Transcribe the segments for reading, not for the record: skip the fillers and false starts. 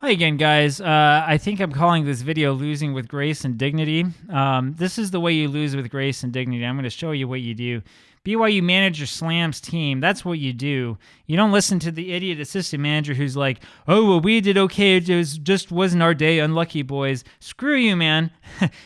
Hi again, guys. I think I'm calling this video Losing with Grace and Dignity. This is the way you lose with grace and dignity. I'm going to show you what you do. BYU manager slams team. That's what you do. You don't listen to the idiot assistant manager who's like, oh, well, we did okay. It just wasn't our day. Unlucky boys. Screw you, man.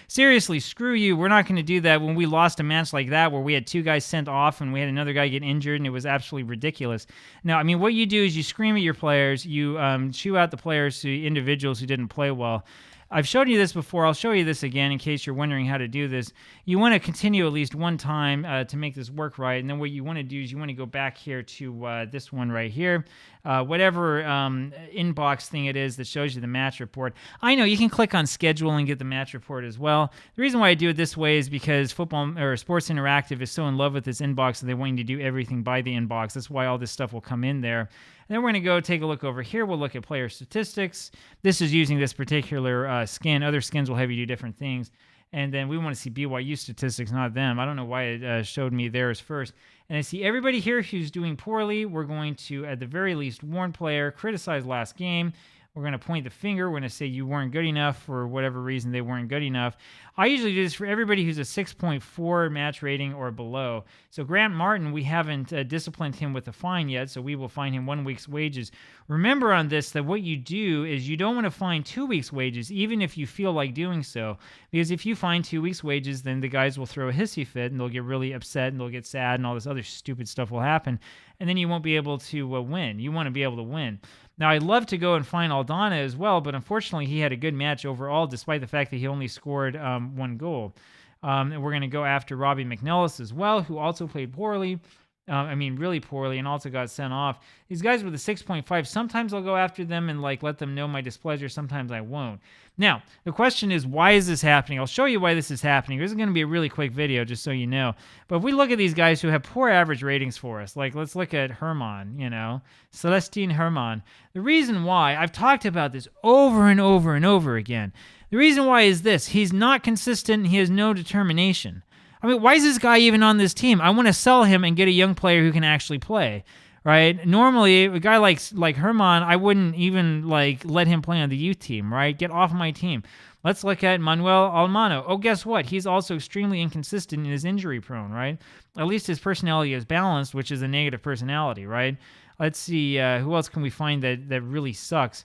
Seriously, screw you. We're not going to do that when we lost a match like that where we had two guys sent off and we had another guy get injured and it was absolutely ridiculous. Now, I mean, what you do is you scream at your players. You chew out the players, individuals who didn't play well. I've shown you this before. I'll show you this again in case you're wondering how to do this. You want to continue at least one time to make this work right. And then what you want to do is you want to go back here to this one right here. Whatever inbox thing it is that shows you the match report. I know you can click on schedule and get the match report as well. The reason why I do it this way is because Football or Sports Interactive is so in love with this inbox that they want you to do everything by the inbox. That's why all this stuff will come in there. And then we're going to go take a look over here. We'll look at player statistics. This is using this particular skin. Other skins will have you do different things. And then we want to see BYU statistics, not them. I don't know why it showed me theirs first. And I see everybody here who's doing poorly. We're going to, at the very least, warn player, criticize last game. We're going to point the finger. We're going to say you weren't good enough for whatever reason they weren't good enough. I usually do this for everybody who's a 6.4 match rating or below. So Grant Martin, we haven't disciplined him with a fine yet, so we will fine him 1 week's wages. Remember on this that what you do is you don't want to fine 2 weeks' wages, even if you feel like doing so. Because if you fine 2 weeks' wages, then the guys will throw a hissy fit, and they'll get really upset, and they'll get sad, and all this other stupid stuff will happen. And then you won't be able to win. You want to be able to win. Now, I'd love to go and find Aldana as well, but unfortunately, he had a good match overall, despite the fact that he only scored 1 goal. And we're going to go after Robbie McNellis as well, who also played poorly. Really poorly, and also got sent off. These guys with a 6.5, sometimes I'll go after them and let them know my displeasure. Sometimes I won't. Now, the question is, why is this happening? I'll show you why this is happening. This is going to be a really quick video, just so you know. But if we look at these guys who have poor average ratings for us, let's look at Herman, Celestine Herman. The reason why, I've talked about this over and over and over again. The reason why is this. He's not consistent, and he has no determination. I mean, why is this guy even on this team? I want to sell him and get a young player who can actually play, right? Normally, a guy like Herman, I wouldn't even let him play on the youth team, right? Get off my team. Let's look at Manuel Almano. Oh, guess what? He's also extremely inconsistent and is injury prone, right? At least his personality is balanced, which is a negative personality, right? Let's see, who else can we find that really sucks?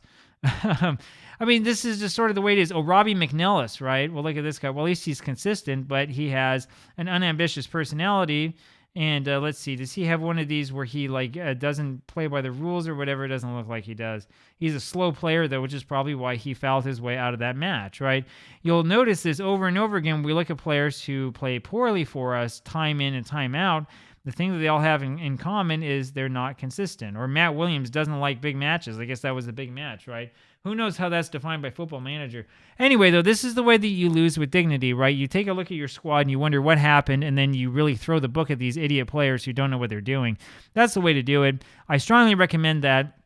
This is just sort of the way it is. Oh, Robbie McNellis, right? Well, look at this guy. Well, at least he's consistent, but he has an unambitious personality. And let's see, does he have one of these where he doesn't play by the rules or whatever? It doesn't look like he does. He's a slow player, though, which is probably why he fouled his way out of that match, right? You'll notice this over and over again. We look at players who play poorly for us time in and time out. The thing that they all have in common is they're not consistent. Or Matt Williams doesn't like big matches. I guess that was a big match, right? Who knows how that's defined by Football Manager. Anyway, though, this is the way that you lose with dignity, right? You take a look at your squad and you wonder what happened, and then you really throw the book at these idiot players who don't know what they're doing. That's the way to do it. I strongly recommend that.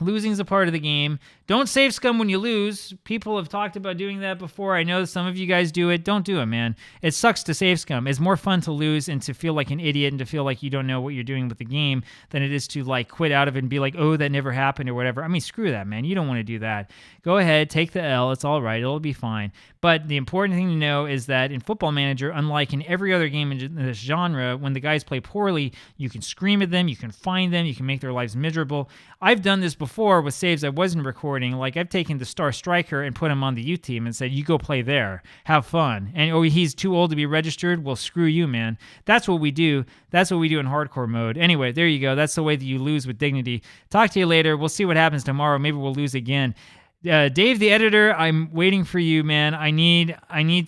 Losing is a part of the game. Don't save scum when you lose. People have talked about doing that before. I know some of you guys do it. Don't do it, man. It sucks to save scum. It's more fun to lose and to feel like an idiot and to feel like you don't know what you're doing with the game than it is to quit out of it and be like, oh, that never happened or whatever. I mean, screw that, man. You don't want to do that. Go ahead, take the L. It's all right. It'll be fine. But the important thing to know is that in Football Manager, unlike in every other game in this genre, when the guys play poorly, you can scream at them, you can fine them, you can make their lives miserable. I've done this before with saves I wasn't recording. I've taken the star striker and put him on the youth team and said, you go play there. Have fun. And oh, he's too old to be registered? Well, screw you, man. That's what we do. That's what we do in hardcore mode. Anyway, there you go. That's the way that you lose with dignity. Talk to you later. We'll see what happens tomorrow. Maybe we'll lose again. Dave, the editor, I'm waiting for you, man. I need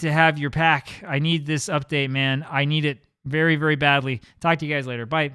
to have your pack. I need this update, man. I need it very, very badly. Talk to you guys later. Bye.